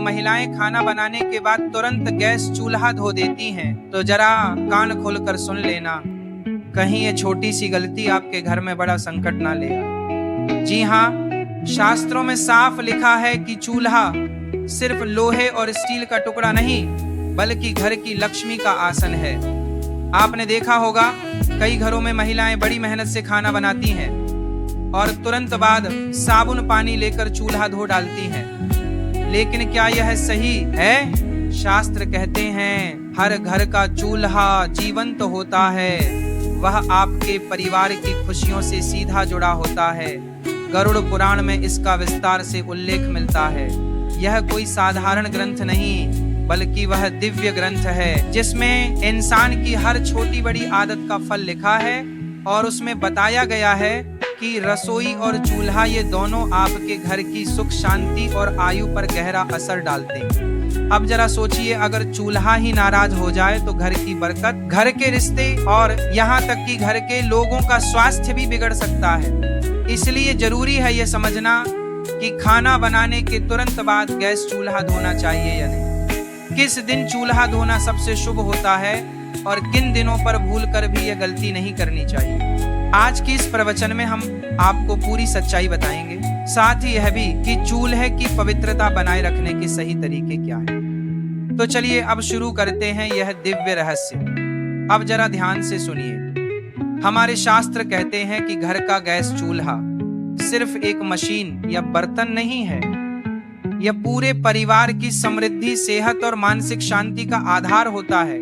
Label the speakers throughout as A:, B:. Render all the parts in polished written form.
A: महिलाएं खाना बनाने के बाद तुरंत गैस चूल्हा धो देती हैं, तो जरा कान खोलकर सुन लेना, कहीं ये छोटी सी गलती आपके घर में बड़ा संकट ना ले आए। जी हाँ, शास्त्रों में साफ लिखा है कि चूल्हा सिर्फ लोहे और स्टील का टुकड़ा नहीं, बल्कि घर की लक्ष्मी का आसन है। आपने देखा होगा कई घरों में महिलाएं बड़ी मेहनत से खाना बनाती हैं और तुरंत बाद साबुन पानी लेकर चूल्हा धो डालती हैं। लेकिन क्या यह सही है? शास्त्र कहते हैं हर घर का चूल्हा जीवंत होता है, वह आपके परिवार की खुशियों से सीधा जुड़ा होता है। गरुड़ पुराण में इसका विस्तार से उल्लेख मिलता है। यह कोई साधारण ग्रंथ नहीं, बल्कि वह दिव्य ग्रंथ है जिसमें इंसान की हर छोटी बड़ी आदत का फल लिखा है और उसमें बताया गया है कि रसोई और चूल्हा ये दोनों आपके घर की सुख शांति और आयु पर गहरा असर डालते हैं। अब जरा सोचिए, अगर चूल्हा ही नाराज हो जाए तो घर की बरकत, घर के रिश्ते और यहाँ तक कि घर के लोगों का स्वास्थ्य भी बिगड़ सकता है। इसलिए जरूरी है ये समझना कि खाना बनाने के तुरंत बाद गैस चूल्हा धोना चाहिए या नहीं, किस दिन चूल्हा धोना सबसे शुभ होता है और किन दिनों पर भूलकर भी यह गलती नहीं करनी चाहिए। आज की इस प्रवचन में हम आपको पूरी सच्चाई बताएंगे, साथ ही यह भी कि चूल्हे की पवित्रता बनाए रखने के सही तरीके क्या हैं। तो चलिए अब शुरू करते हैं यह दिव्य रहस्य। अब जरा ध्यान से सुनिए। हमारे शास्त्र कहते हैं कि घर का गैस चूल्हा सिर्फ एक मशीन या बर्तन नहीं है, यह पूरे परिवार की समृद्धि, सेहत और मानसिक शांति का आधार होता है।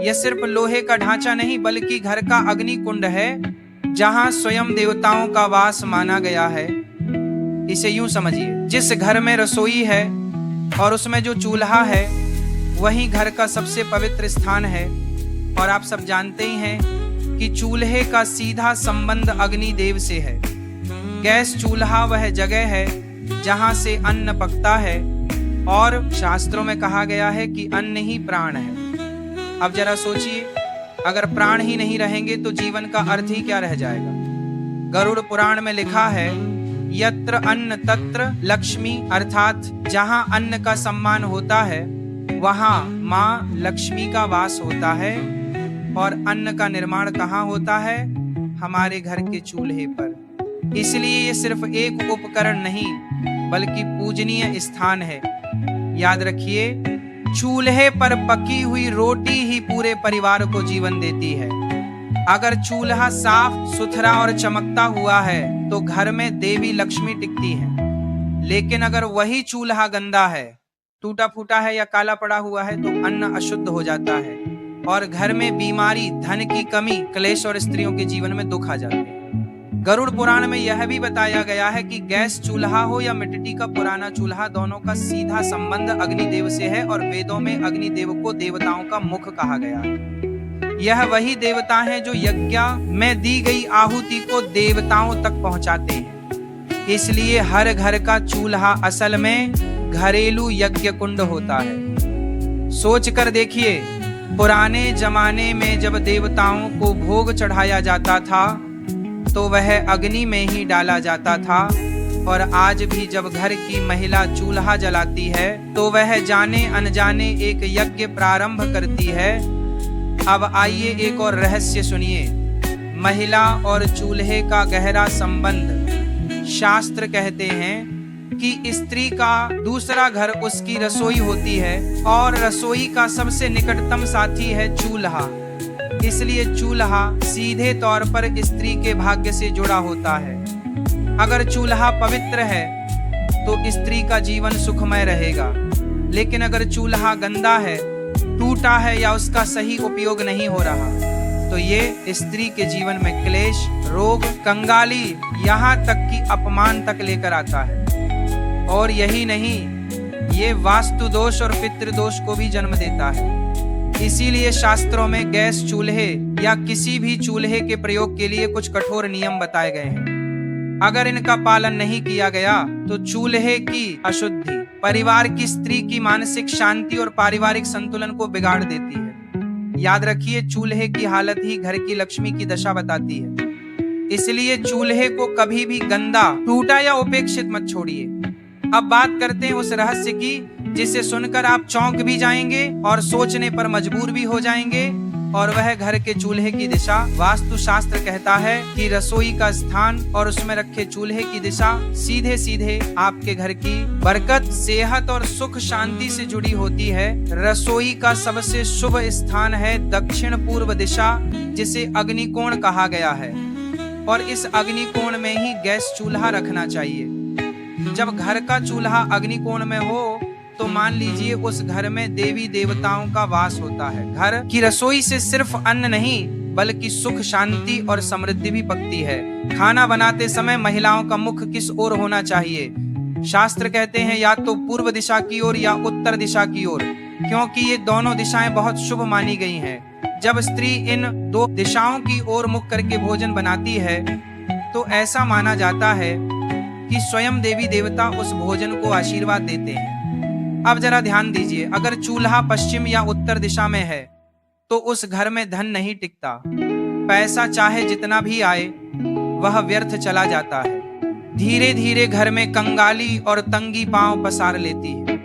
A: यह सिर्फ लोहे का ढांचा नहीं, बल्कि घर का अग्नि कुंड है जहां स्वयं देवताओं का वास माना गया है। इसे यूं समझिए, जिस घर में रसोई है और उसमें जो चूल्हा है वही घर का सबसे पवित्र स्थान है। और आप सब जानते ही हैं कि चूल्हे का सीधा संबंध अग्नि देव से है। गैस चूल्हा वह जगह है जहां से अन्न पकता है और शास्त्रों में कहा गया है कि अन्न ही प्राण है। अब जरा सोचिए, अगर प्राण ही नहीं रहेंगे तो जीवन का अर्थ ही क्या रह जाएगा। गरुड़ पुराण में लिखा है, यत्र अन्न तत्र लक्ष्मी, अर्थात जहां अन्न का सम्मान होता है वहां मां लक्ष्मी का वास होता है। और अन्न का निर्माण कहाँ होता है? हमारे घर के चूल्हे पर। इसलिए ये सिर्फ एक उपकरण नहीं, बल्कि पूजनीय स्थान है। याद रखिए, चूल्हे पर पकी हुई रोटी ही पूरे परिवार को जीवन देती है। अगर चूल्हा साफ सुथरा और चमकता हुआ है तो घर में देवी लक्ष्मी टिकती है। लेकिन अगर वही चूल्हा गंदा है, टूटा फूटा है या काला पड़ा हुआ है तो अन्न अशुद्ध हो जाता है और घर में बीमारी, धन की कमी, क्लेश और स्त्रियों के जीवन में दुख आ जाते हैं। गरुड़ पुराण में यह भी बताया गया है कि गैस चूल्हा हो या मिट्टी का पुराना चूल्हा, दोनों का सीधा संबंध अग्निदेव से है। और वेदों में अग्निदेव को देवताओं का मुख कहा गया है। यह वही देवता हैं जो यज्ञ में दी गई आहुति को देवताओं तक पहुंचाते हैं। इसलिए हर घर का चूल्हा असल में घरेलू यज्ञ कुंड होता है। सोच कर देखिए, पुराने जमाने में जब देवताओं को भोग चढ़ाया जाता था तो वह अग्नि में ही डाला जाता था। और आज भी जब घर की महिला चूल्हा जलाती है तो वह जाने अनजाने एक यज्ञ प्रारंभ करती है। अब आइए एक और रहस्य सुनिए, महिला और चूल्हे का गहरा संबंध। शास्त्र कहते हैं कि स्त्री का दूसरा घर उसकी रसोई होती है और रसोई का सबसे निकटतम साथी है चूल्हा। इसलिए चूल्हा सीधे तौर पर स्त्री के भाग्य से जुड़ा होता है। अगर चूल्हा पवित्र है तो स्त्री का जीवन सुखमय रहेगा, लेकिन अगर चूल्हा गंदा है, टूटा है या उसका सही उपयोग नहीं हो रहा तो ये स्त्री के जीवन में क्लेश, रोग, कंगाली, यहाँ तक कि अपमान तक लेकर आता है। और यही नहीं, ये वास्तु दोष और पितृदोष को भी जन्म देता है। इसीलिए शास्त्रों में गैस चूल्हे या किसी भी चूल्हे के प्रयोग के लिए कुछ कठोर नियम बताए गए हैं। अगर इनका पालन नहीं किया गया तो चूल्हे की अशुद्धि परिवार की स्त्री की मानसिक शांति और पारिवारिक संतुलन को बिगाड़ देती है। याद रखिए, चूल्हे की हालत ही घर की लक्ष्मी की दशा बताती है। इसलिए चूल्हे को कभी भी गंदा, टूटा या उपेक्षित मत छोड़िए। अब बात करते हैं उस रहस्य की जिसे सुनकर आप चौंक भी जाएंगे और सोचने पर मजबूर भी हो जाएंगे। और वह घर के चूल्हे की दिशा। वास्तु शास्त्र कहता है कि रसोई का स्थान और उसमें रखे चूल्हे की दिशा सीधे सीधे आपके घर की बरकत, सेहत और सुख शांति से जुड़ी होती है। रसोई का सबसे शुभ स्थान है दक्षिण पूर्व दिशा, जिसे अग्निकोण कहा गया है, और इस अग्निकोण में ही गैस चूल्हा रखना चाहिए। जब घर का चूल्हा अग्निकोण में हो तो मान लीजिए उस घर में देवी देवताओं का वास होता है। घर की रसोई से सिर्फ अन्न नहीं बल्कि सुख, शांति और समृद्धि भी पकती है। खाना बनाते समय महिलाओं का मुख किस ओर होना चाहिए? शास्त्र कहते हैं या तो पूर्व दिशा की ओर या उत्तर दिशा की ओर, क्योंकि ये दोनों दिशाएं बहुत शुभ मानी गई हैं। जब स्त्री इन दो दिशाओं की ओर मुख करके भोजन बनाती है तो ऐसा माना जाता है कि स्वयं देवी देवता उस भोजन को आशीर्वाद देते हैं। अब जरा ध्यान दीजिए, अगर चूल्हा पश्चिम या उत्तर दिशा में है तो उस घर में धन नहीं टिकता। पैसा चाहे जितना भी आए वह व्यर्थ चला जाता है। धीरे धीरे घर में कंगाली और तंगी पांव पसार लेती है।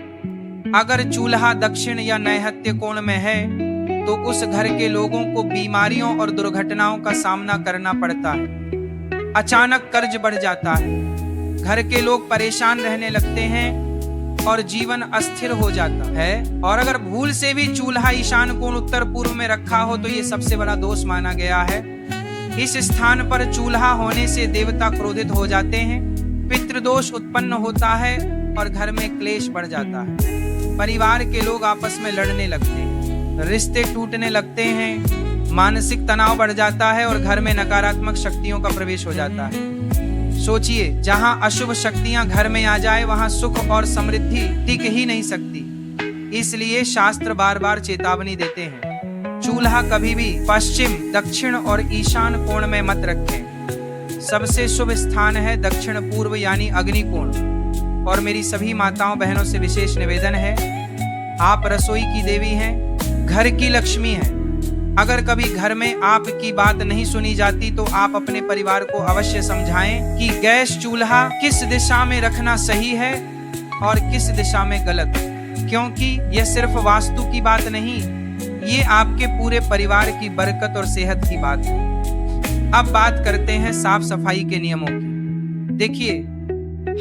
A: अगर चूल्हा दक्षिण या नैऋत्य कोण में है तो उस घर के लोगों को बीमारियों और दुर्घटनाओं का सामना करना पड़ता है। अचानक कर्ज बढ़ जाता है, घर के लोग परेशान रहने लगते हैं और जीवन अस्थिर हो जाता है। और अगर भूल से भी चूल्हा ईशान कोण उत्तर पूर्व में रखा हो तो ये सबसे बड़ा दोष माना गया है। इस स्थान पर चूल्हा होने से देवता क्रोधित हो जाते हैं, पितृदोष उत्पन्न होता है और घर में क्लेश बढ़ जाता है। परिवार के लोग आपस में लड़ने लगते हैं, रिश्ते टूटने लगते हैं, मानसिक तनाव बढ़ जाता है और घर में नकारात्मक शक्तियों का प्रवेश हो जाता है। सोचिए, जहां अशुभ शक्तियां घर में आ जाए वहां सुख और समृद्धि टिक ही नहीं सकती। इसलिए शास्त्र बार बार चेतावनी देते हैं, चूल्हा कभी भी पश्चिम, दक्षिण और ईशान कोण में मत रखें। सबसे शुभ स्थान है दक्षिण पूर्व यानी अग्निकोण। और मेरी सभी माताओं बहनों से विशेष निवेदन है, आप रसोई की देवी हैं, घर की लक्ष्मी हैं। अगर कभी घर में आपकी बात नहीं सुनी जाती तो आप अपने परिवार को अवश्य समझाएं कि गैस चूल्हा किस दिशा में रखना सही है और किस दिशा में गलत, क्योंकि यह सिर्फ वास्तु की बात नहीं, ये आपके पूरे परिवार की बरकत और सेहत की बात है। अब बात करते हैं साफ सफाई के नियमों की। देखिए,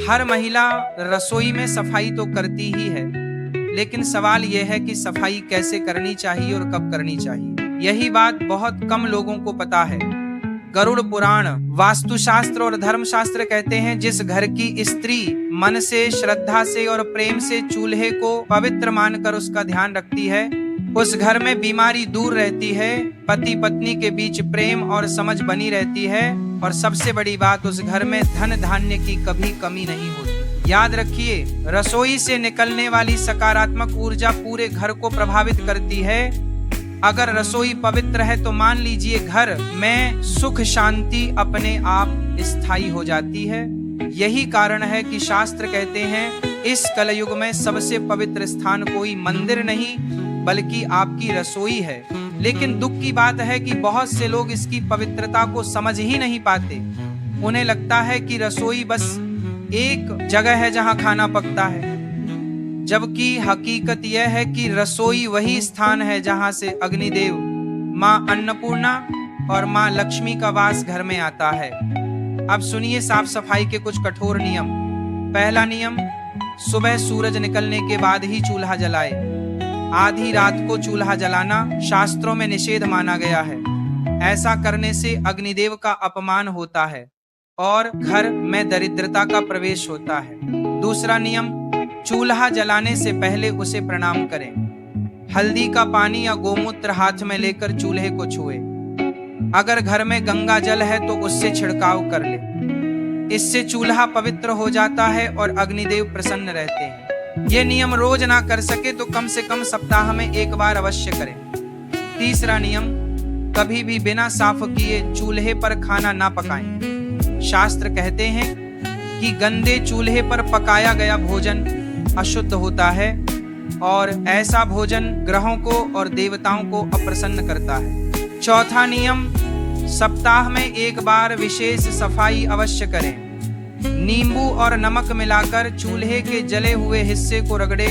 A: हर महिला रसोई में सफाई तो करती ही है, लेकिन सवाल यह है कि सफाई कैसे करनी चाहिए और कब करनी चाहिए। यही बात बहुत कम लोगों को पता है। गरुड़ पुराण, वास्तुशास्त्र और धर्मशास्त्र कहते हैं, जिस घर की स्त्री मन से, श्रद्धा से और प्रेम से चूल्हे को पवित्र मानकर उसका ध्यान रखती है, उस घर में बीमारी दूर रहती है, पति पत्नी के बीच प्रेम और समझ बनी रहती है, और सबसे बड़ी बात, उस घर में धन धान्य की कभी कमी नहीं होती। याद रखिए, रसोई से निकलने वाली सकारात्मक ऊर्जा पूरे घर को प्रभावित करती है। अगर रसोई पवित्र है तो मान लीजिए घर में सुख शांति अपने आप स्थायी हो जाती है। यही कारण है कि शास्त्र कहते हैं, इस कलयुग में सबसे पवित्र स्थान कोई मंदिर नहीं बल्कि आपकी रसोई है। लेकिन दुख की बात है कि बहुत से लोग इसकी पवित्रता को समझ ही नहीं पाते। उन्हें लगता है कि रसोई बस एक जगह है जहां खाना पकता है, जबकि हकीकत यह है कि रसोई वही स्थान है जहां से अग्निदेव, मां अन्नपूर्णा और मां लक्ष्मी का वास घर में आता है। अब सुनिए साफ सफाई के कुछ कठोर नियम। पहला नियम, सुबह सूरज निकलने के बाद ही चूल्हा जलाए। आधी रात को चूल्हा जलाना शास्त्रों में निषेध माना गया है। ऐसा करने से अग्निदेव का अपमान होता है और घर में दरिद्रता का प्रवेश होता है। दूसरा नियम, चूल्हा जलाने से पहले उसे प्रणाम करें। हल्दी का पानी या गोमूत्र हाथ में लेकर चूल्हे को छुए। अगर घर में गंगा जल है तो उससे छिड़काव कर ले। इससे चूल्हा पवित्र हो जाता है और अग्निदेव प्रसन्न रहते हैं। ये नियम रोज ना कर सके तो कम से कम सप्ताह में एक बार अवश्य करें। तीसरा नियम, कभी भी बिना साफ किए चूल्हे पर खाना ना पकाएं। शास्त्र कहते हैं कि गंदे चूल्हे पर पकाया गया भोजन अशुद्ध होता है और ऐसा भोजन ग्रहों को और देवताओं को अप्रसन्न करता है। चौथा नियम, सप्ताह में एक बार विशेष सफाई अवश्य करें। नींबू और नमक मिलाकर चूल्हे के जले हुए हिस्से को रगड़े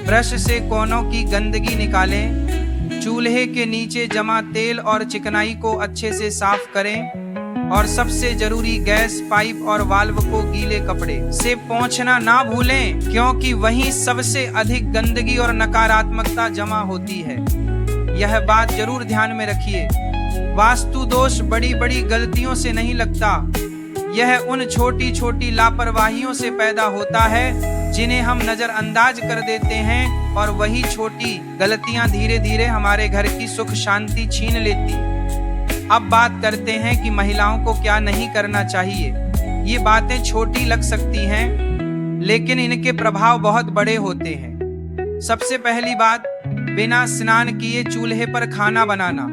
A: ब्रश से कोनों की गंदगी निकालें, चूल्हे के नीचे जमा तेल और चिकनाई को अच्छे से साफ करें और सबसे जरूरी गैस पाइप और वाल्व को गीले कपड़े से पोंछना ना भूलें, क्योंकि वहीं सबसे अधिक गंदगी और नकारात्मकता जमा होती है। यह बात जरूर ध्यान में रखिए। वास्तु दोष बड़ी बड़ी गलतियों से नहीं लगता, यह उन छोटी छोटी लापरवाहियों से पैदा होता है जिन्हें हम नजरअंदाज कर देते हैं, और वही छोटी गलतियां धीरे धीरे हमारे घर की सुख शांति छीन लेती। अब बात करते हैं कि महिलाओं को क्या नहीं करना चाहिए। ये बातें छोटी लग सकती हैं, लेकिन इनके प्रभाव बहुत बड़े होते हैं। सबसे पहली बात, बिना स्नान किए चूल्हे पर खाना बनाना।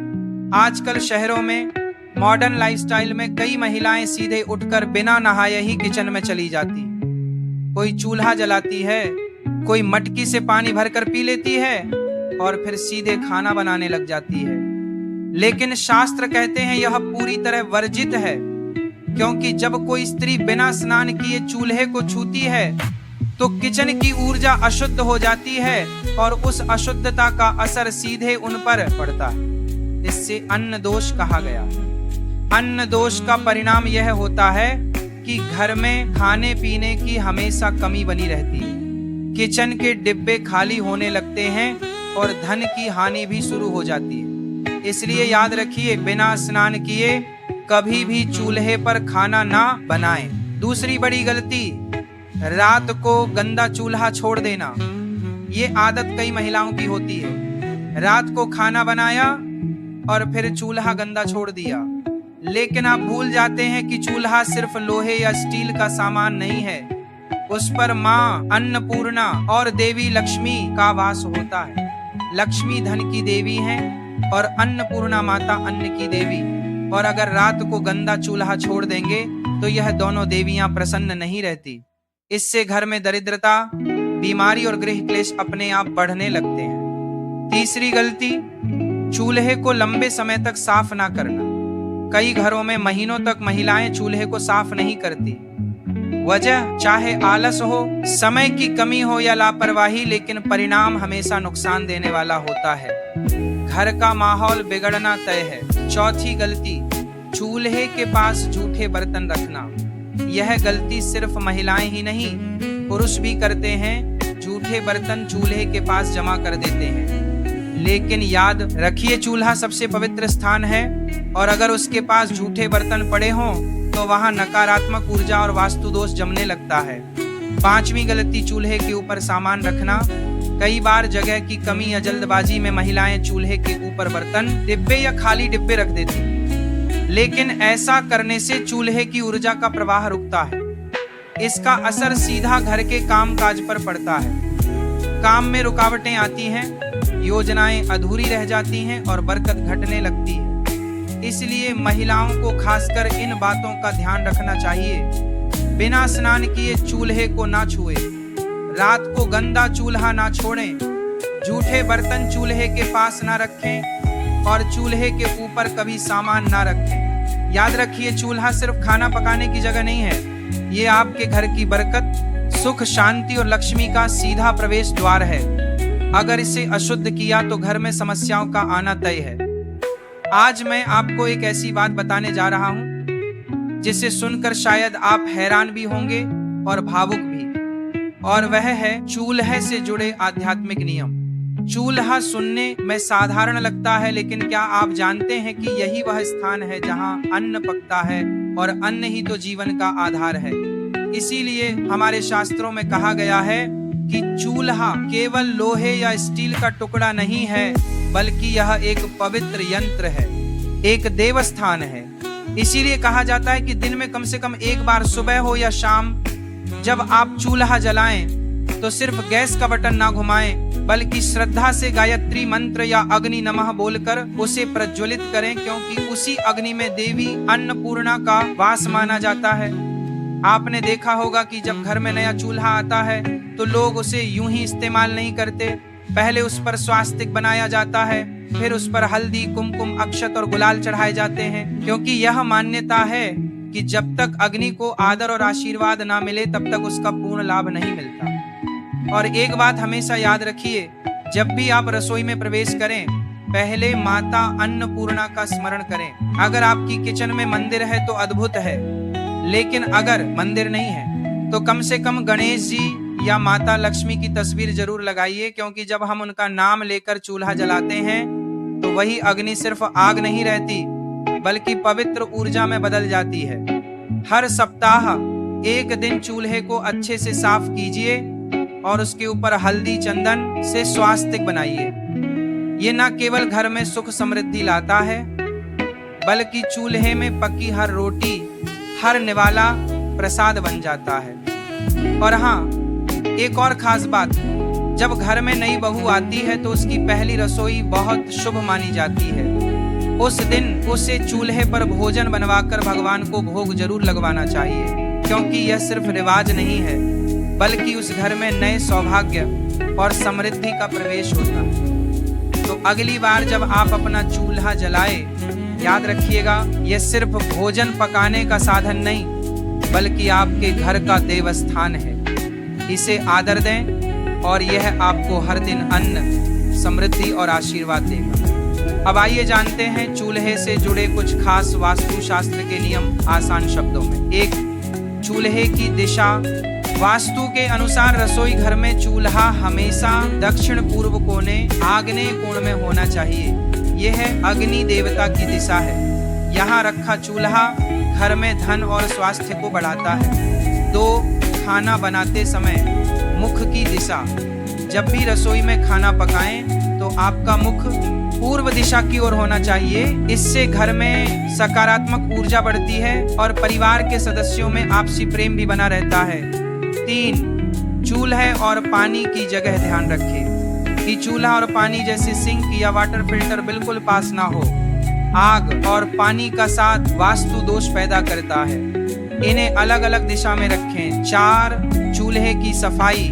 A: आजकल शहरों में मॉडर्न लाइफस्टाइल में कई महिलाएं सीधे उठकर बिना नहाए ही किचन में चली जाती। कोई चूल्हा जलाती है, कोई मटकी से पानी भरकर पी लेती है और फिर सीधे खाना बनाने लग जाती है। लेकिन शास्त्र कहते हैं यह पूरी तरह वर्जित है, क्योंकि जब कोई स्त्री बिना स्नान किए चूल्हे को छूती है तो किचन की ऊर्जा अशुद्ध हो जाती है और उस अशुद्धता का असर सीधे उन पर पड़ता है। इससे अन्न दोष कहा गया। अन्न दोष का परिणाम यह होता है कि घर में खाने पीने की हमेशा कमी बनी रहती है, किचन के डिब्बे खाली होने लगते हैं और धन की हानि भी शुरू हो जाती है। इसलिए याद रखिए, बिना स्नान किए कभी भी चूल्हे पर खाना ना बनाएं। दूसरी बड़ी गलती, रात को गंदा चूल्हा छोड़ देना। ये आदत कई महिलाओं की होती है। रात को खाना बनाया और फिर चूल्हा गंदा छोड़ दिया, लेकिन आप भूल जाते हैं कि चूल्हा सिर्फ लोहे या स्टील का सामान नहीं है, उस पर माँ अन्नपूर्णा और देवी लक्ष्मी का वास होता है। लक्ष्मी धन की देवी हैं और अन्नपूर्णा माता अन्न की देवी। और अगर रात को गंदा चूल्हा छोड़ देंगे तो यह दोनों देवियां प्रसन्न नहीं रहती। इससे घर में दरिद्रता, बीमारी और गृह क्लेश अपने आप बढ़ने लगते हैं। तीसरी गलती, चूल्हे को लंबे समय तक साफ ना करना। कई घरों में महीनों तक महिलाएं चूल्हे को साफ नहीं करती। वजह चाहे आलस हो, समय की कमी हो या लापरवाही, लेकिन परिणाम हमेशा नुकसान देने वाला होता है। घर का माहौल बिगड़ना तय है। चौथी गलती, चूल्हे के पास जूठे बर्तन रखना। यह गलती सिर्फ महिलाएं ही नहीं, पुरुष भी करते हैं। जूठे बर्तन चूल्हे के पास जमा कर देते हैं, लेकिन याद रखिए चूल्हा सबसे पवित्र स्थान है, और अगर उसके पास जूठे बर्तन पड़े हों तो वहां नकारात्मक ऊर्जा और वास्तु दोष जमने लगता है। पांचवी गलती, चूल्हे के ऊपर सामान रखना। कई बार जगह की कमी या जल्दबाजी में महिलाएं चूल्हे के ऊपर बर्तन, डिब्बे या खाली डिब्बे रख देती, लेकिन ऐसा करने से चूल्हे की ऊर्जा का प्रवाह रुकता है। इसका असर सीधा घर के काम काज पर पड़ता है। काम में रुकावटें आती हैं, योजनाएं अधूरी रह जाती हैं और बरकत घटने लगती है। इसलिए महिलाओं को खासकर इन बातों का ध्यान रखना चाहिए। बिना स्नान किए चूल्हे को ना छुए, रात को गंदा चूल्हा ना छोड़ें, जूठे बर्तन चूल्हे के पास ना रखें और चूल्हे के ऊपर कभी सामान ना रखें। याद रखिए, चूल्हा सिर्फ खाना पकाने की जगह नहीं है, ये आपके घर की बरकत, सुख, शांति और लक्ष्मी का सीधा प्रवेश द्वार है। अगर इसे अशुद्ध किया तो घर में समस्याओं का आना तय है। आज मैं आपको एक ऐसी बात बताने जा रहा हूं जिसे सुनकर शायद आप हैरान भी होंगे और भावुक भी, और वह है चूल्हे से जुड़े आध्यात्मिक नियम। चूल्हा सुनने में साधारण लगता है, लेकिन क्या आप जानते हैं कि यही वह स्थान है जहां अन्न पकता है, और अन्न ही तो जीवन का आधार है। इसीलिए हमारे शास्त्रों में कहा गया है कि चूल्हा केवल लोहे या स्टील का टुकड़ा नहीं है, बल्कि यह एक पवित्र यंत्र है, एक देवस्थान है। इसीलिए कहा जाता है कि दिन में कम से कम एक बार, सुबह हो या शाम, जब आप चूल्हा जलाएं तो सिर्फ गैस का बटन ना घुमाएं, बल्कि श्रद्धा से गायत्री मंत्र या अग्नि नमः बोलकर उसे प्रज्वलित करें, क्योंकि उसी अग्नि में देवी अन्नपूर्णा का वास माना जाता है। आपने देखा होगा कि जब घर में नया चूल्हा आता है तो लोग उसे यूं ही इस्तेमाल नहीं करते। पहले उस पर स्वास्तिक बनाया जाता है, फिर उस पर हल्दी, कुमकुम, अक्षत और गुलाल चढ़ाए जाते हैं, क्योंकि यह मान्यता है कि जब तक अग्नि को आदर और आशीर्वाद ना मिले तब तक उसका पूर्ण लाभ नहीं मिलता। और एक बात हमेशा याद रखिए, जब भी आप रसोई में प्रवेश करें, पहले माता अन्नपूर्णा का स्मरण करें। अगर आपकी किचन में मंदिर है तो अद्भुत है, लेकिन अगर मंदिर नहीं है तो कम से कम गणेश जी या माता लक्ष्मी की तस्वीर जरूर लगाइए, क्योंकि जब हम उनका नाम लेकर चूल्हा जलाते हैं तो वही अग्नि सिर्फ आग नहीं रहती, बल्कि पवित्र ऊर्जा में बदल जाती है। हर सप्ताह एक दिन चूल्हे को अच्छे से साफ कीजिए और उसके ऊपर हल्दी चंदन से स्वास्तिक बनाइए। ये न केवल घर में सुख समृद्धि लाता है, बल्कि चूल्हे में पकी हर रोटी, हर निवाला प्रसाद बन जाता है। और हाँ, एक और खास बात, जब घर में नई बहू आती है तो उसकी पहली रसोई बहुत शुभ मानी जाती है। उस दिन उसे चूल्हे पर भोजन बनवाकर भगवान को भोग जरूर लगवाना चाहिए, क्योंकि यह सिर्फ रिवाज नहीं है, बल्कि उस घर में नए सौभाग्य और समृद्धि का प्रवेश होता है। तो अगली बार जब आप अपना चूल्हा जलाए, याद रखिएगा, यह सिर्फ भोजन पकाने का साधन नहीं, बल्कि आपके घर का देवस्थान है। इसे आदर दें और यह आपको हर दिन अन्न, समृद्धि और आशीर्वाद देगा। अब आइए जानते हैं चूल्हे से जुड़े कुछ खास वास्तुशास्त्र के नियम आसान शब्दों में। 1. चूल्हे की दिशा। वास्तु के अनुसार रसोई घर में चूल्हा हमेशा दक्षिण पूर्व कोने, आग्नेय कोण में होना चाहिए। यह अग्नि देवता की दिशा है। यहाँ रखा चूल्हा घर में धन और स्वास्थ्य को बढ़ाता है। 2. खाना बनाते समय मुख की दिशा। जब भी रसोई में खाना पकाएं तो आपका मुख पूर्व दिशा की ओर होना चाहिए। इससे घर में सकारात्मक ऊर्जा बढ़ती है और परिवार के सदस्यों में आपसी प्रेम भी बना रहता है। 3. चूल्हे और पानी की जगह ध्यान रखें कि चूल्हा और पानी जैसे सिंक या वाटर फिल्टर बिल्कुल पास ना हो। आग और पानी का साथ वास्तु दोष पैदा करता है। इन्हें अलग अलग दिशा में रखें। 4. चूल्हे की सफाई।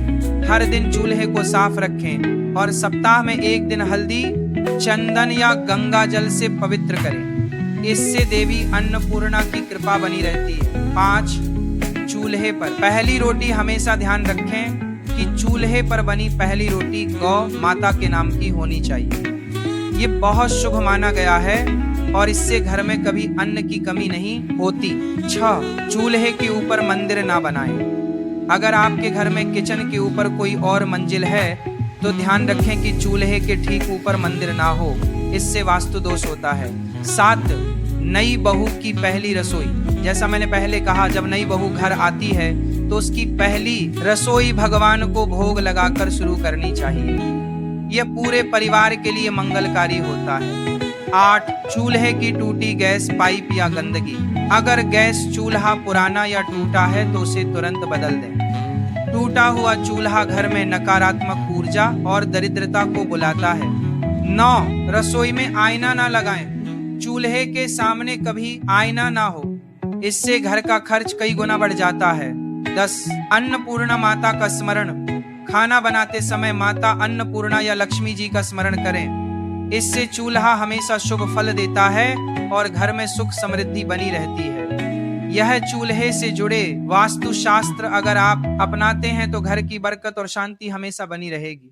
A: हर दिन चूल्हे को साफ रखें और सप्ताह में एक दिन हल्दी, चंदन या गंगा जल से पवित्र करें। इससे देवी अन्नपूर्णा की कृपा बनी रहती है। 5. चूल्हे पर पहली रोटी। हमेशा ध्यान रखें कि चूल्हे पर बनी पहली रोटी गौ माता के नाम की होनी चाहिए। ये बहुत शुभ माना गया है और इससे घर में कभी अन्न की कमी नहीं होती। 6. चूल्हे के ऊपर मंदिर ना बनाएं। अगर आपके घर में किचन के ऊपर कोई और मंजिल है तो ध्यान रखें कि चूल्हे के ठीक ऊपर मंदिर ना हो, इससे वास्तु दोष होता है। 7. नई बहू की पहली रसोई। जैसा मैंने पहले कहा, जब नई बहू घर आती है तो उसकी पहली रसोई भगवान को भोग लगाकर शुरू करनी चाहिए। यह पूरे परिवार के लिए मंगलकारी होता है। 8. चूल्हे की टूटी गैस पाइप या गंदगी। अगर गैस चूल्हा पुराना या टूटा है तो उसे तुरंत बदल दें। टूटा हुआ चूल्हा घर में नकारात्मक ऊर्जा और दरिद्रता को बुलाता है। 9. रसोई में आईना ना लगाएं। चूल्हे के सामने कभी आईना ना हो, इससे घर का खर्च कई गुना बढ़ जाता है। 10. अन्नपूर्णा माता का स्मरण। खाना बनाते समय माता अन्नपूर्णा या लक्ष्मी जी का स्मरण करें। इससे चूल्हा हमेशा शुभ फल देता है और घर में सुख समृद्धि बनी रहती है। यह चूल्हे से जुड़े वास्तुशास्त्र अगर आप अपनाते हैं तो घर की बरकत और शांति हमेशा बनी रहेगी।